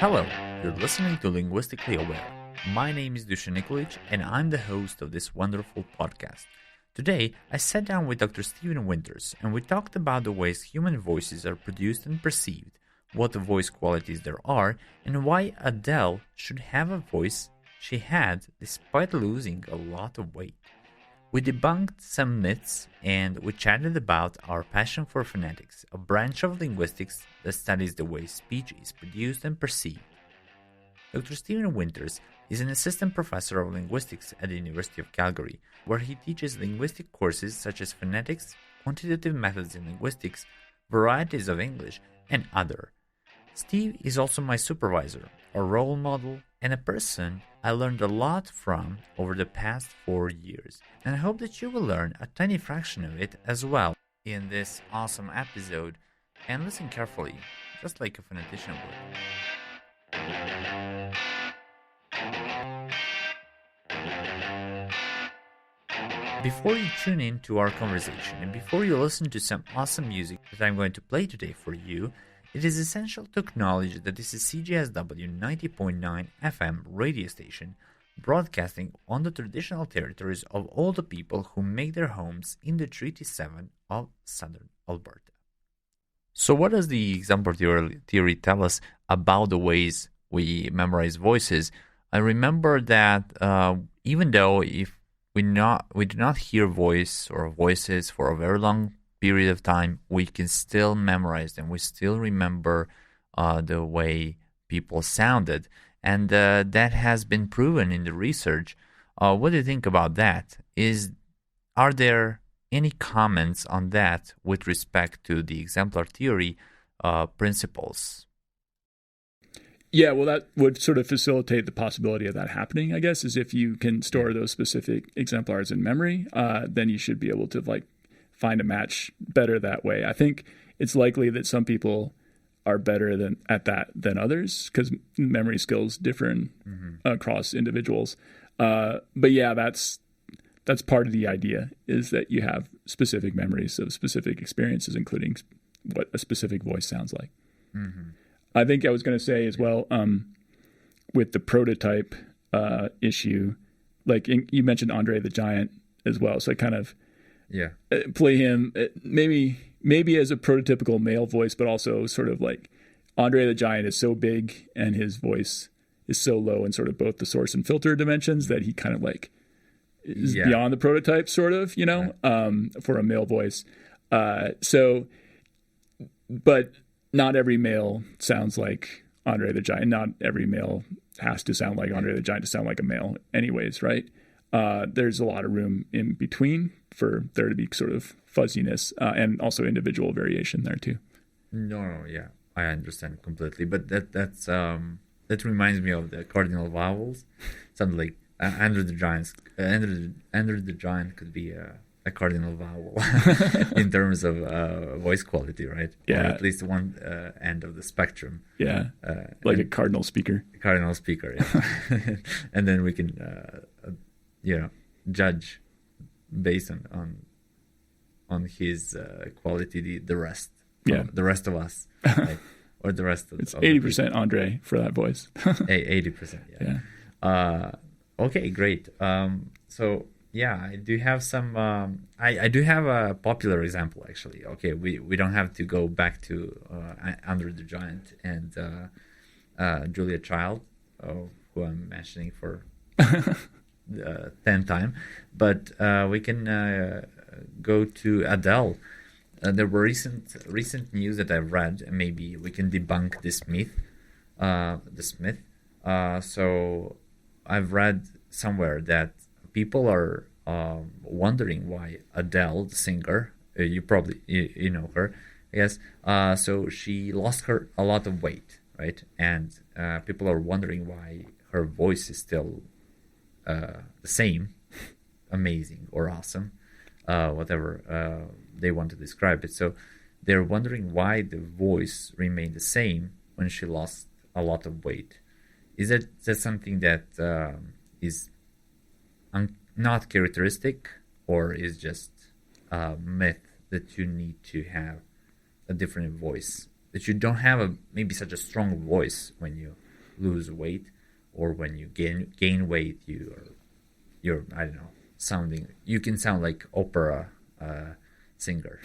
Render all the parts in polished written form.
Hello, you're listening to Linguistically Aware. My name is Dusan Nikolic, and I'm the host of this wonderful podcast. Today, I sat down with Dr. Stephen Winters, and we talked about the ways human voices are produced and perceived, what voice qualities there are, and why Adele should have a voice she had despite losing a lot of weight. We debunked some myths, and we chatted about our passion for phonetics, a branch of linguistics that studies the way speech is produced and perceived. Dr. Stephen Winters is an assistant professor of linguistics at the University of Calgary, where he teaches linguistic courses such as phonetics, quantitative methods in linguistics, varieties of English, and other. Steve is also my supervisor, a role model, and a person I learned a lot from over the past 4 years, and I hope that you will learn a tiny fraction of it as well in this awesome episode, and listen carefully, just like a phonetician would. Before you tune in to our conversation, and before you listen to some awesome music that I'm going to play today for you, it is essential to acknowledge that this is CJSW 90.9 FM radio station, broadcasting on the traditional territories of all the people who make their homes in the Treaty 7 of southern Alberta. So what does the example theory tell us about the ways we memorize voices? I remember that even though if we do not hear voice or voices for a very long period of time, we can still memorize them. We still remember the way people sounded. And that has been proven in the research. What do you think about that? Are there any comments on that with respect to the exemplar theory principles? Yeah, well, that would sort of facilitate the possibility of that happening, I guess, is if you can store those specific exemplars in memory, then you should be able to find a match better that way. I think it's likely that some people are better at that than others because memory skills differ across individuals. But yeah, that's part of the idea, is that you have specific memories of specific experiences, including what a specific voice sounds like. Mm-hmm. I think I was going to say as well, with the prototype issue, you mentioned Andre the Giant as well. So I kind of play him maybe as a prototypical male voice, but also sort of like Andre the Giant is so big and his voice is so low in sort of both the source and filter dimensions that he kind of is beyond the prototype sort of, for a male voice. But not every male sounds like Andre the Giant. Not every male has to sound like Andre the Giant to sound like a male anyways, right? There's a lot of room in between for there to be sort of fuzziness and also individual variation there too. No, yeah, I understand completely. But that reminds me of the cardinal vowels. Something like Andre the Giant. Andre the Giant could be a cardinal vowel in terms of voice quality, right? Yeah. Or at least one end of the spectrum. Yeah. A cardinal speaker. Cardinal speaker, yeah. And then we can, judge based on his quality the rest. The rest of us, right? Or the rest of it's 80% Andre for that voice. 80%, yeah. Okay, great. So. Yeah, I do have some. I do have a popular example actually. Okay, we don't have to go back to Andre the Giant and Julia Child, who I'm mentioning for the 10th time, but we can go to Adele. There were recent news that I've read, and maybe we can debunk this myth. So I've read somewhere that people are wondering why Adele, the singer, you probably you know her, I guess. So she lost a lot of weight, right? And people are wondering why her voice is still the same, amazing or awesome, whatever they want to describe it. So they're wondering why the voice remained the same when she lost a lot of weight. Is that something that is not characteristic, or is just a myth that you need to have a different voice, that you don't have maybe such a strong voice when you lose weight, or when you gain weight, you're I don't know, you can sound like opera singer.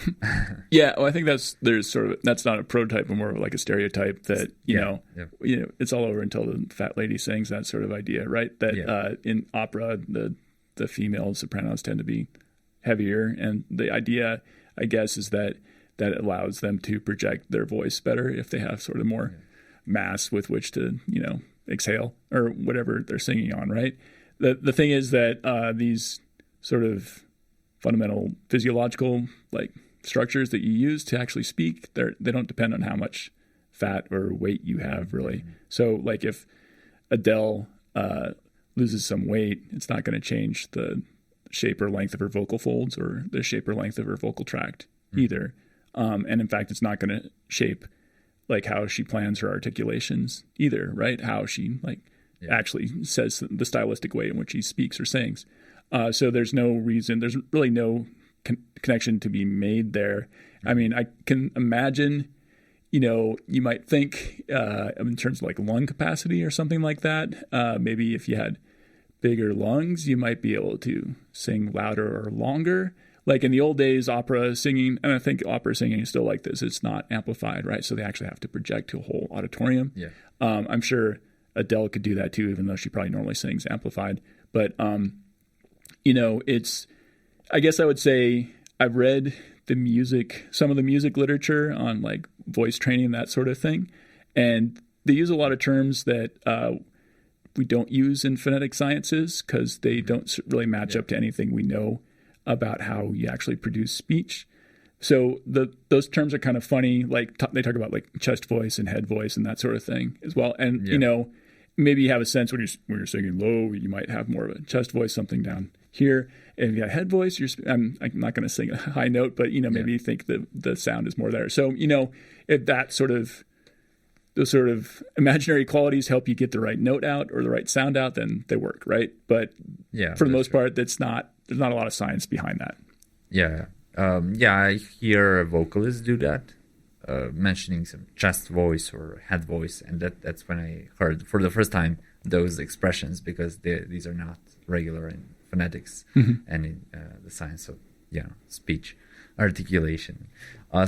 Yeah, well, I think that's not a prototype, but more of like a stereotype that it's all over until the fat lady sings, that sort of idea, right? That in opera the female sopranos tend to be heavier, and the idea, I guess, is that it allows them to project their voice better if they have sort of more mass with which to exhale or whatever they're singing on, right? The thing is that these sort of fundamental physiological like structures that you use to actually speak, they don't depend on how much fat or weight you have, really. Mm-hmm. So like if Adele loses some weight, it's not going to change the shape or length of her vocal folds or the shape or length of her vocal tract either. And in fact, it's not going to shape like how she plans her articulations either, right? How she actually says the stylistic way in which she speaks or sings. So there's really no connection to be made there. I mean, I can imagine, you might think in terms of like lung capacity or something like that. Maybe if you had bigger lungs, you might be able to sing louder or longer. Like in the old days, opera singing, and I think opera singing is still like this, it's not amplified, right? So they actually have to project to a whole auditorium. Yeah. I'm sure Adele could do that too, even though she probably normally sings amplified. But, I guess I would say I've read some of the music literature on like voice training, that sort of thing. And they use a lot of terms that we don't use in phonetic sciences because they don't really match up to anything we know about how you actually produce speech. So those terms are kind of funny. Like they talk about like chest voice and head voice and that sort of thing as well. And, maybe you have a sense when you're singing low, you might have more of a chest voice, something down here. And if you got head voice, I'm not going to sing a high note, but, maybe you think the sound is more there. So, if those sort of imaginary qualities help you get the right note out or the right sound out, then they work, right? But for the most part, there's not a lot of science behind that. Yeah. I hear vocalists do that, mentioning some chest voice or head voice. And that's when I heard for the first time those expressions, because these are not regular in phonetics and in the science of speech articulation. I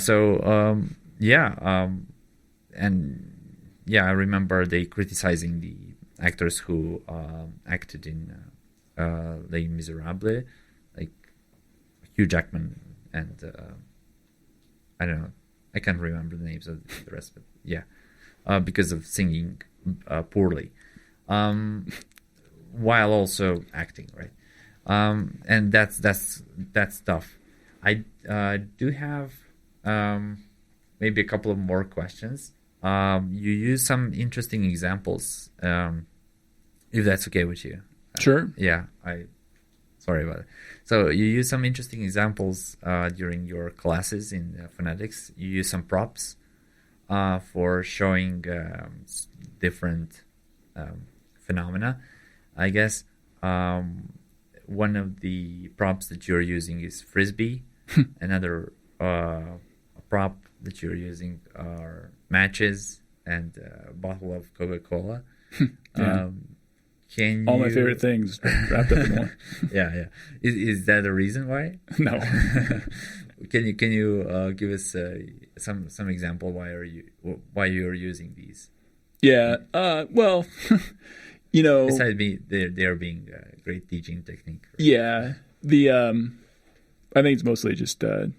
remember they criticizing the actors who acted in Les Miserables, like Hugh Jackman and I don't know, I can't remember the names of the rest, but because of singing poorly, while also acting, right? And that's tough. I do have maybe a couple of more questions. You use some interesting examples, if that's okay with you. Sure. Sorry about it. So you use some interesting examples during your classes in phonetics. You use some props for showing different phenomena. I guess one of the props that you're using is frisbee. Another prop that you're using are matches and a bottle of Coca-Cola. All my favorite things wrapped up in one. Yeah. Is that a reason why? No. Can you give us some example why you're using these? Yeah. Well, besides they're being a great teaching technique. Right? Yeah. I think it's mostly just the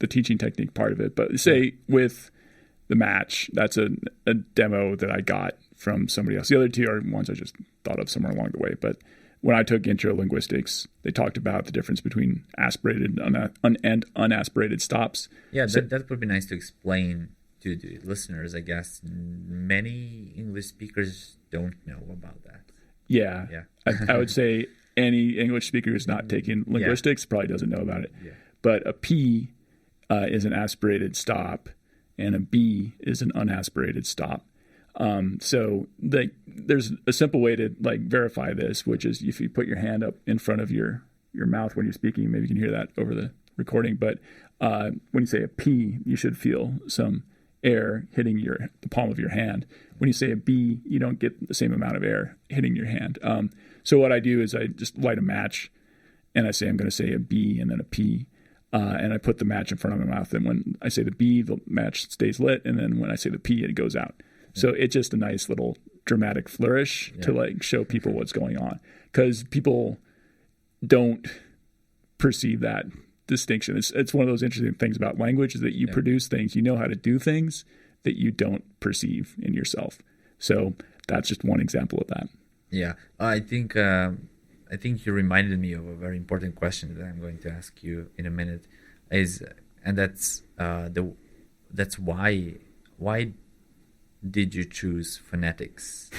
teaching technique part of it. But say with the match, that's a demo that I got from somebody else. The other two are ones I just thought of somewhere along the way. But when I took intro linguistics, they talked about the difference between aspirated and unaspirated stops. Yeah, that would be nice to explain to the listeners, I guess. Many English speakers don't know about that. Yeah. I would say any English speaker who's not taking linguistics probably doesn't know about it. Yeah. But a P is an aspirated stop, and a B is an unaspirated stop. So there's a simple way to verify this, which is if you put your hand up in front of your mouth when you're speaking. Maybe you can hear that over the recording. But when you say a P, you should feel some air hitting the palm of your hand. When you say a B, you don't get the same amount of air hitting your hand. So what I do is I just light a match, and I say I'm going to say a B and then a P, and I put the match in front of my mouth. And when I say the B, the match stays lit, and then when I say the P, it goes out. So it's just a nice little dramatic flourish to like show people what's going on, because people don't perceive that distinction. It's one of those interesting things about language, is that you produce things, you know how to do things that you don't perceive in yourself. So that's just one example of that. Yeah, I think you reminded me of a very important question that I'm going to ask you in a minute. That's why did you choose phonetics?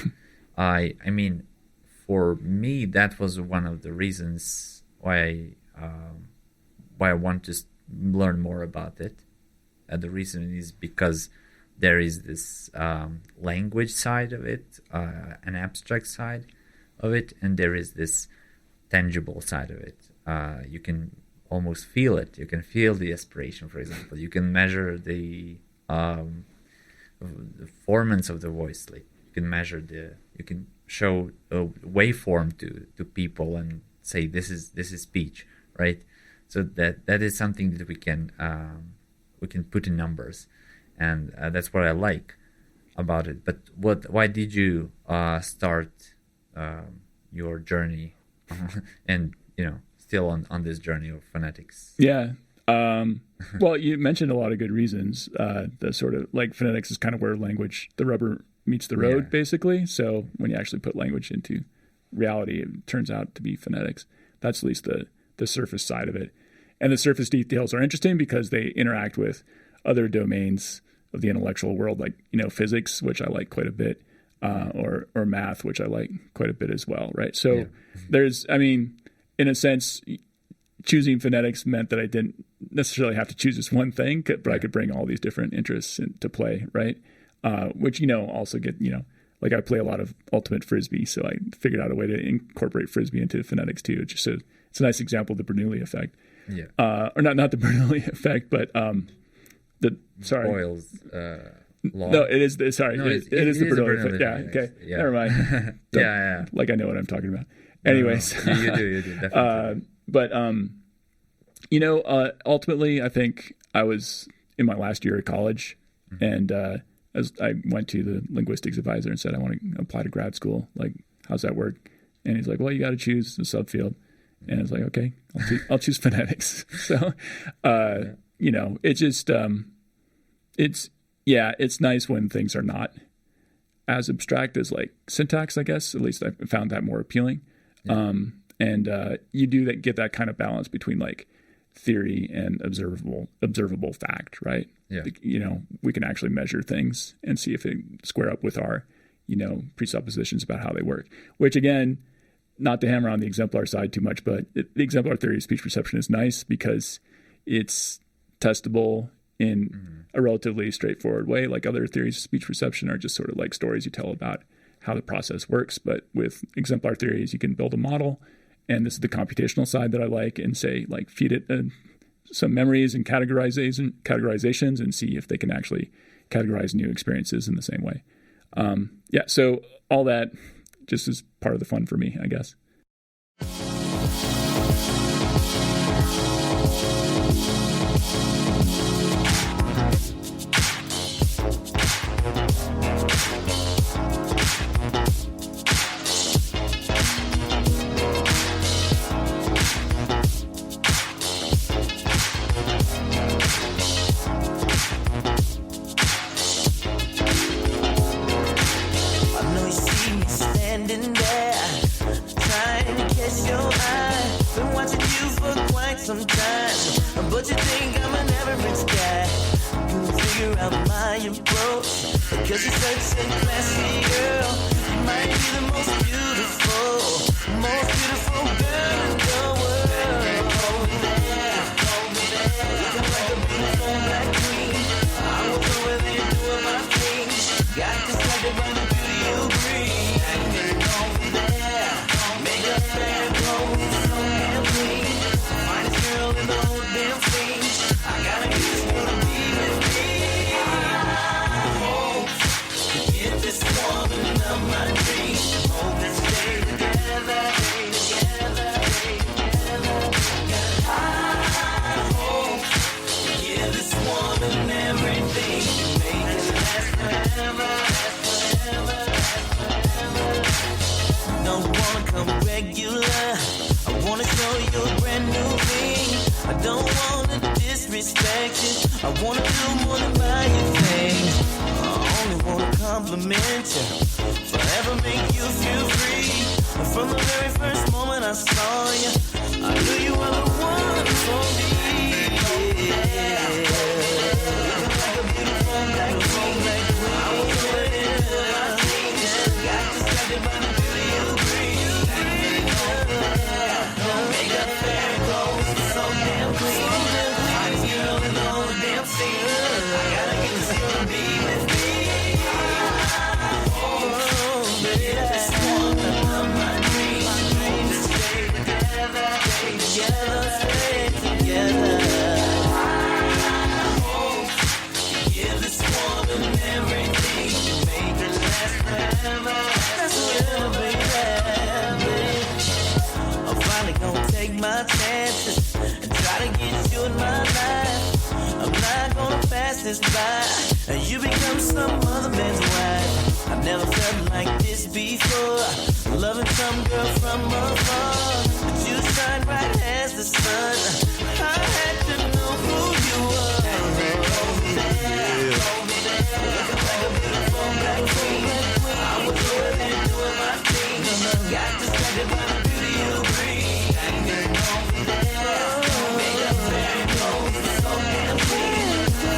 I mean, for me, that was one of the reasons why I want to learn more about it. The reason is because there is this language side of it, an abstract side of it, and there is this tangible side of it. You can almost feel it. You can feel the aspiration, for example. You can measure the formants of the voice. Like you can measure you can show a waveform to people and say this is speech, right? So that is something that we can put in numbers, and that's what I like about it. But why did you start your journey, and still on this journey of phonetics? Yeah. Well, you mentioned a lot of good reasons. The sort of like phonetics is kind of where the rubber meets the road, basically. So when you actually put language into reality, it turns out to be phonetics. That's at least the surface side of it. And the surface details are interesting because they interact with other domains of the intellectual world, like, physics, which I like quite a bit, or math, which I like quite a bit as well, right? So there's, in a sense, choosing phonetics meant that I didn't necessarily have to choose this one thing, but I could bring all these different interests into play, right? Which, also get, like I play a lot of ultimate Frisbee, so I figured out a way to incorporate Frisbee into phonetics too. It's a nice example of the Bernoulli effect. Yeah. Or not the Bernoulli effect, but Boyle's law. No, it is. It is the Bernoulli effect. Yeah. Okay. Yeah. Never mind. Yeah. Like I know what I'm talking about. Anyways. No. You do definitely. But ultimately, I think I was in my last year of college, and as I went to the linguistics advisor and said I want to apply to grad school. Like, how's that work? And he's like, well, you got to choose a subfield. And I was like, okay, I'll choose phonetics. So, it's just, it's nice when things are not as abstract as like syntax, I guess. At least I found that more appealing. Yeah. You do get that kind of balance between like theory and observable fact, right? Yeah. We can actually measure things and see if they square up with our, presuppositions about how they work, which again, not to hammer on the exemplar side too much, but the exemplar theory of speech perception is nice because it's testable in a relatively straightforward way. Like other theories of speech perception are just sort of like stories you tell about how the process works. But with exemplar theories, you can build a model. And this is the computational side that I like, and say, like, feed it some memories and categorizations and see if they can actually categorize new experiences in the same way. So all that just is part of the fun for me, I guess. Sometimes, but you think I'm an average guy. Couldn't figure out my approach, because you're such a classy girl. You might be the most beautiful girl in the world. Hold me there, looking like a beautiful black queen. I was over there doing my thing, got distracted by the beauty you bring. And hold me there, make up that clothes so damn clean. Girl in the whole damn thing. I gotta get this girl to be with me. respect it. I wanna do more than buy you things. I only wanna compliment you, forever make you feel free. And from the very first moment I saw you, I knew you were the one for me. Yeah. Like a beautiful black queen. I was waiting for my thing. Got distracted by the beauty you bring. Make up fair clothes, so damn clean. Finest girl in the whole damn scene. I gotta get this girl to be with me. Oh, baby, this one of my dreams. Stay together, stay together, stay together. Give this woman everything to make her last forever. That's forever, baby. I'm finally gonna take my chances and try to get you in my life. I'm not gonna pass this by and you become some other man's wife. I've never felt like this before, loving some girl from afar, but you shine bright as the sun. I had to know who you were. Looking like a beautiful black queen. I was over there doing my thing. Got distracted by the beauty you bring. Made up very close, so damn clean.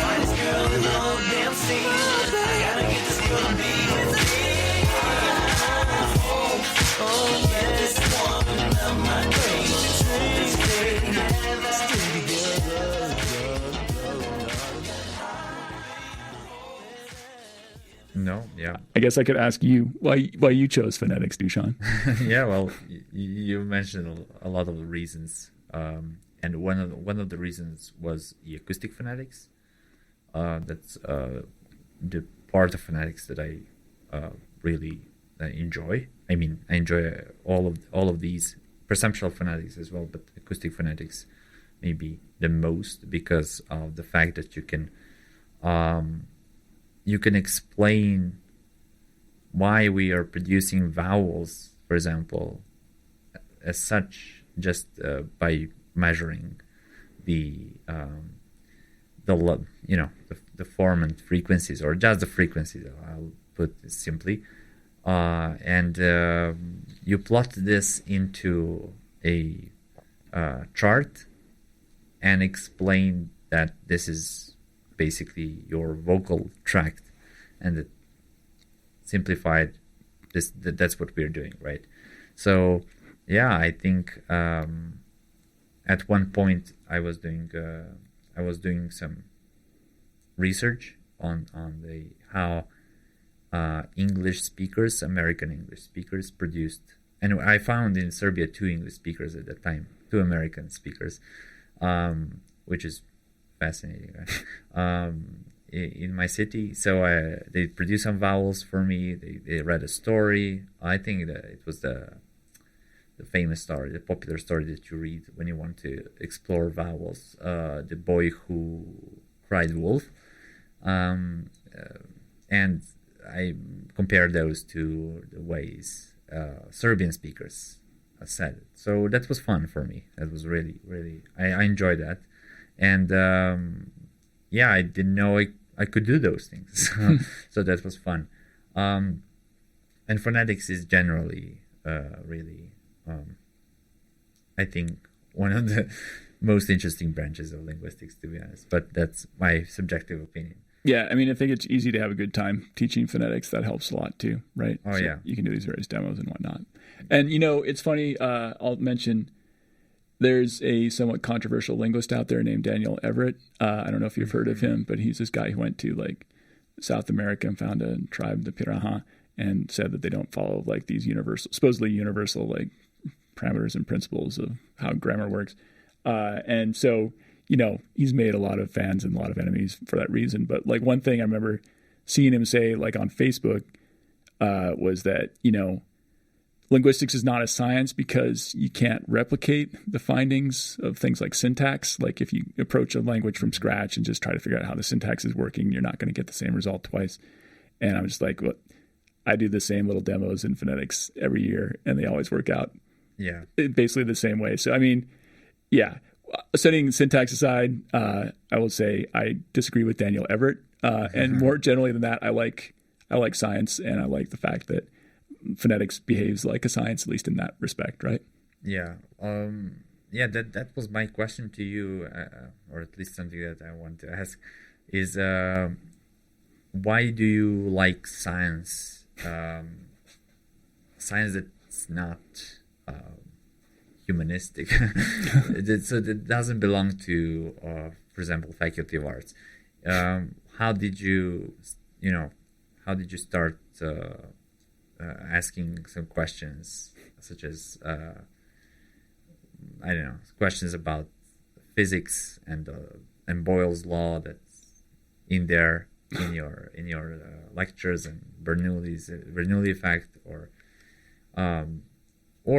Finest girl in the whole damn scene. I gotta get this girl to be with me. Oh, yeah, this woman of my dreams. Stay together, stay together. No, yeah. I guess I could ask you why you chose phonetics, Dushan. Yeah, well, you mentioned a lot of the reasons, and one of the reasons was the acoustic phonetics. That's the part of phonetics that I really enjoy. I mean, I enjoy all of these perceptual phonetics as well, but acoustic phonetics maybe the most because of the fact that you can explain why we are producing vowels, for example, as such, just by measuring the form and frequencies, or just the frequencies. I'll put it simply, and you plot this into a chart and explain that this is basically your vocal tract, and it simplified this. That's what we're doing, right? So, yeah, I think at one point I was doing some research on how English speakers, American English speakers, produced, and I found in Serbia 2 English speakers at that time, 2 American speakers, which is fascinating, right? In my city. So they produced some vowels for me. They read a story. I think that it was the famous story, the popular story that you read when you want to explore vowels, The Boy Who Cried Wolf. And I compared those to the ways Serbian speakers said it. So that was fun for me. That was really, really, I enjoyed that. And yeah, I didn't know I could do those things. So that was fun. And phonetics is generally really, I think, one of the most interesting branches of linguistics, to be honest. But that's my subjective opinion. Yeah, I mean, I think it's easy to have a good time teaching phonetics. That helps a lot too, right? Oh, yeah. You can do these various demos and whatnot. And, you know, it's funny, I'll mention there's a somewhat controversial linguist out there named Daniel Everett. I don't know if you've heard of him, but he's this guy who went to like South America and found a tribe, the Piraha, and said that they don't follow like these supposedly universal like parameters and principles of how grammar works. And so, you know, he's made a lot of fans and a lot of enemies for that reason. But like one thing I remember seeing him say like on Facebook was that, you know, linguistics is not a science because you can't replicate the findings of things like syntax. Like if you approach a language from scratch and just try to figure out how the syntax is working, you're not going to get the same result twice. And I'm just like, well, I do the same little demos in phonetics every year and they always work out. Yeah. Basically the same way. So, I mean, yeah, setting syntax aside, I will say I disagree with Daniel Everett. And more generally than that, I like science, and I like the fact that phonetics behaves like a science, at least in that respect, right? Yeah. That was my question to you, or at least something that I want to ask, is why do you like science? Science that's not humanistic, so that doesn't belong to, for example, Faculty of Arts. How did you start asking some questions, such as I don't know, questions about physics and Boyle's law that's in there in your lectures, and Bernoulli effect, or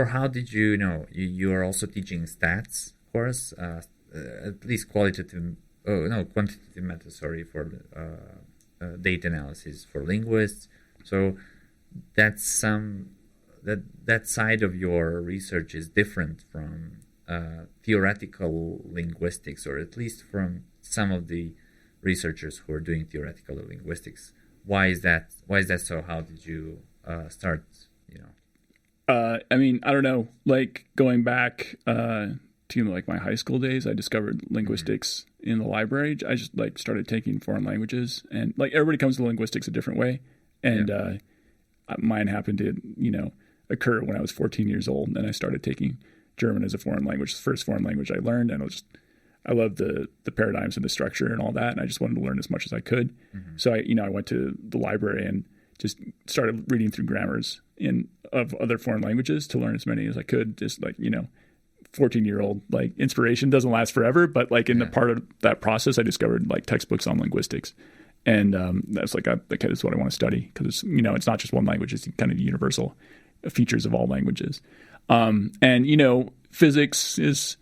how did you know you are also teaching stats course, at least quantitative methods, for data analysis for linguists. So that's that side of your research is different from theoretical linguistics, or at least from some of the researchers who are doing theoretical linguistics. Why is that so? How did you start? I mean, I don't know, like going back to like my high school days, I discovered linguistics in the library. I just like started taking foreign languages, and like everybody comes to linguistics a different way. And mine happened to, occur when I was 14 years old. And then I started taking German as a foreign language, the first foreign language I learned. And I loved the paradigms and the structure and all that. And I just wanted to learn as much as I could. So I went to the library and just started reading through grammars of other foreign languages to learn as many as I could. Just like, 14-year-old, like, inspiration doesn't last forever, but like in the part of that process, I discovered like textbooks on linguistics. And that's like, okay, that's what I want to study, because it's not just one language, it's kind of the universal features of all languages. And physics is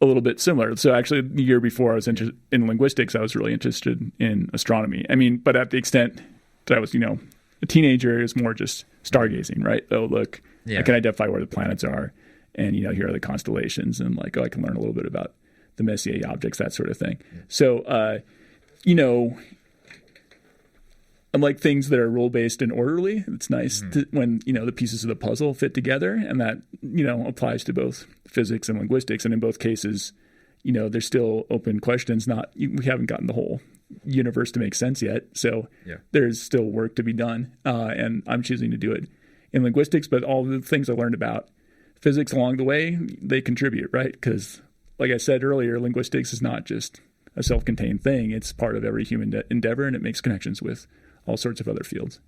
a little bit similar. So actually, the year before I was interested in linguistics, I was really interested in astronomy. I mean, but at the extent that I was, a teenager, it was more just stargazing, right? Oh, look, I can identify where the planets are, and here are the constellations, and like, I can learn a little bit about the Messier objects, that sort of thing. So, unlike things that are rule-based and orderly, it's nice when, the pieces of the puzzle fit together, and that, applies to both physics and linguistics. And in both cases, there's still open questions. We haven't gotten the whole universe to make sense yet. So there's still work to be done. And I'm choosing to do it in linguistics, but all the things I learned about physics along the way, they contribute, right? Because like I said earlier, linguistics is not just a self-contained thing. It's part of every human endeavor, and it makes connections with all sorts of other fields.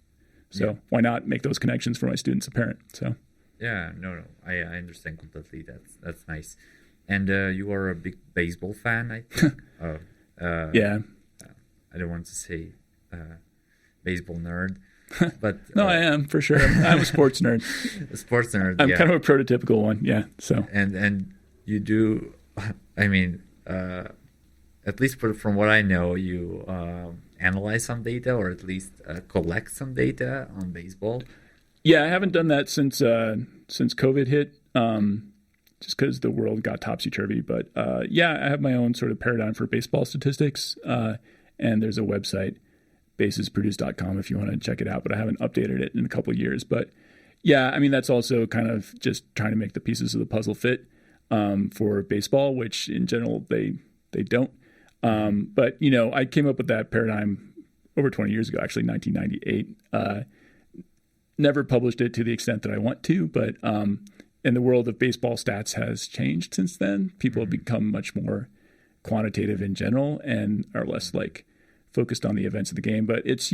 So why not make those connections for my students apparent? So I understand completely. That's nice. And you are a big baseball fan, I think. I don't want to say baseball nerd, but no, I am for sure. I'm a sports nerd. A sports nerd. I'm kind of a prototypical one. Yeah. So and you do. I mean, at least from what I know, you analyze some data, or at least collect some data on baseball. Yeah, I haven't done that since COVID hit, just because the world got topsy-turvy. But I have my own sort of paradigm for baseball statistics, and there's a website, basesproduced.com, if you want to check it out. But I haven't updated it in a couple of years. But yeah, I mean, that's also kind of just trying to make the pieces of the puzzle fit for baseball, which in general they don't. But I came up with that paradigm over 20 years ago, actually 1998. Never published it to the extent that I want to, but in the world of baseball, stats has changed since then. People have become much more quantitative in general and are less like focused on the events of the game. But it's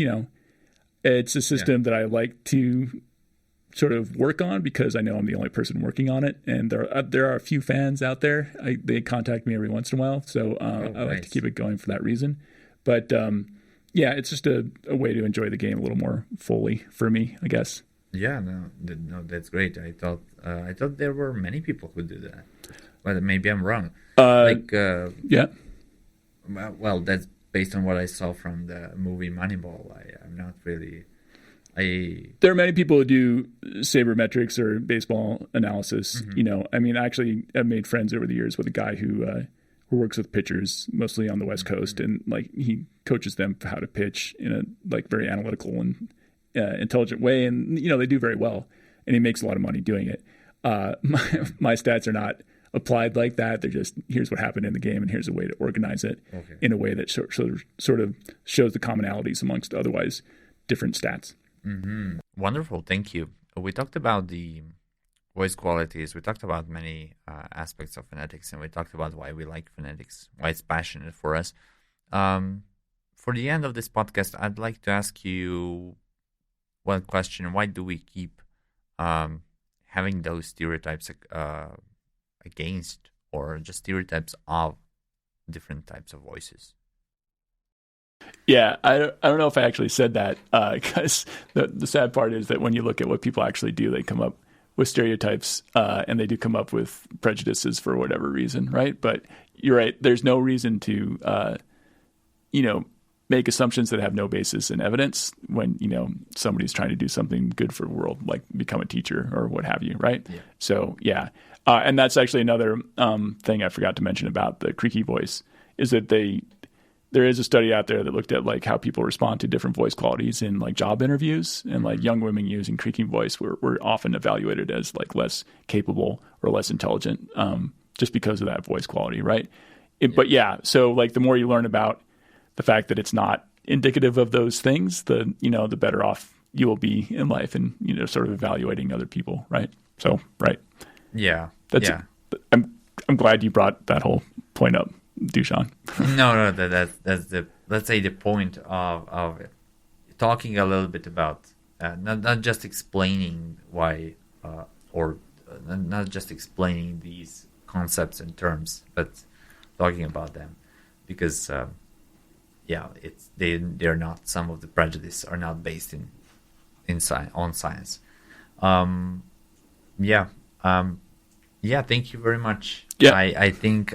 it's a system that I like to sort of work on, because I know I'm the only person working on it, and there are a few fans out there. They contact me every once in a while, so I like to keep it going for that reason. But it's just a way to enjoy the game a little more fully for me, I guess. Yeah, no, that's great. I thought there were many people who do that, but maybe I'm wrong. Well, that's based on what I saw from the movie Moneyball. I'm not really. There are many people who do sabermetrics or baseball analysis. I mean, actually, I've made friends over the years with a guy who works with pitchers mostly on the West Coast, and like he coaches them how to pitch in a like very analytical and intelligent way, and they do very well, and he makes a lot of money doing it. My stats are not applied like that. They're just, here's what happened in the game, and here's a way to organize it in a way that sort of shows the commonalities amongst otherwise different stats. Mm-hmm. Wonderful, thank you. We talked about the voice qualities. We talked about many aspects of phonetics, and we talked about why we like phonetics, why it's passionate for us. For the end of this podcast, I'd like to ask you one question. Why do we keep having those stereotypes against, or just stereotypes of different types of voices? Yeah, I don't know if I actually said that, because the sad part is that when you look at what people actually do, they come up with stereotypes, and they do come up with prejudices for whatever reason, right? But you're right. There's no reason to, make assumptions that have no basis in evidence when, somebody's trying to do something good for the world, like become a teacher or what have you, right? Yeah. So, yeah. And that's actually another thing I forgot to mention about the creaky voice, is that there is a study out there that looked at like how people respond to different voice qualities in like job interviews, and like young women using creaking voice were often evaluated as like less capable or less intelligent, just because of that voice quality, right? But yeah, so like the more you learn about the fact that it's not indicative of those things, the better off you will be in life, and sort of evaluating other people, right? So right, yeah, I'm glad you brought that whole point up, Dushan. No, that's the, let's say, the point of it. Talking a little bit about not just explaining why or not just explaining these concepts and terms, but talking about them, because they're not, some of the prejudice are not based on science. Thank you very much. Yeah. I think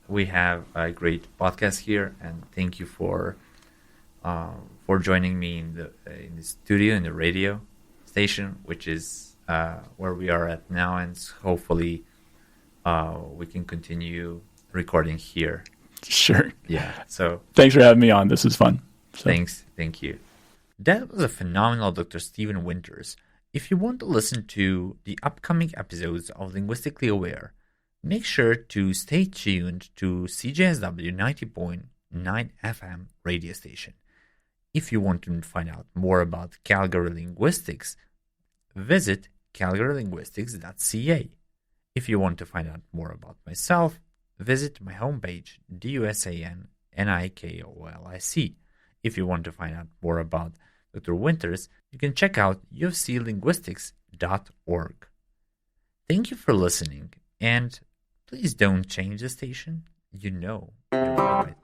we have a great podcast here, and thank you for joining me in the studio, in the radio station, which is where we are at now, and hopefully we can continue recording here. Sure. Yeah. So thanks for having me on. This is fun. So. Thank you. That was a phenomenal Dr. Stephen Winters. If you want to listen to the upcoming episodes of Linguistically Aware, make sure to stay tuned to CJSW 90.9 FM radio station. If you want to find out more about Calgary Linguistics, visit calgarylinguistics.ca. If you want to find out more about myself, visit my homepage, DUSANNIKOLIC. If you want to find out more about Dr. Winters, you can check out ufclinguistics.org. Thank you for listening, and please don't change the station. You know you're right.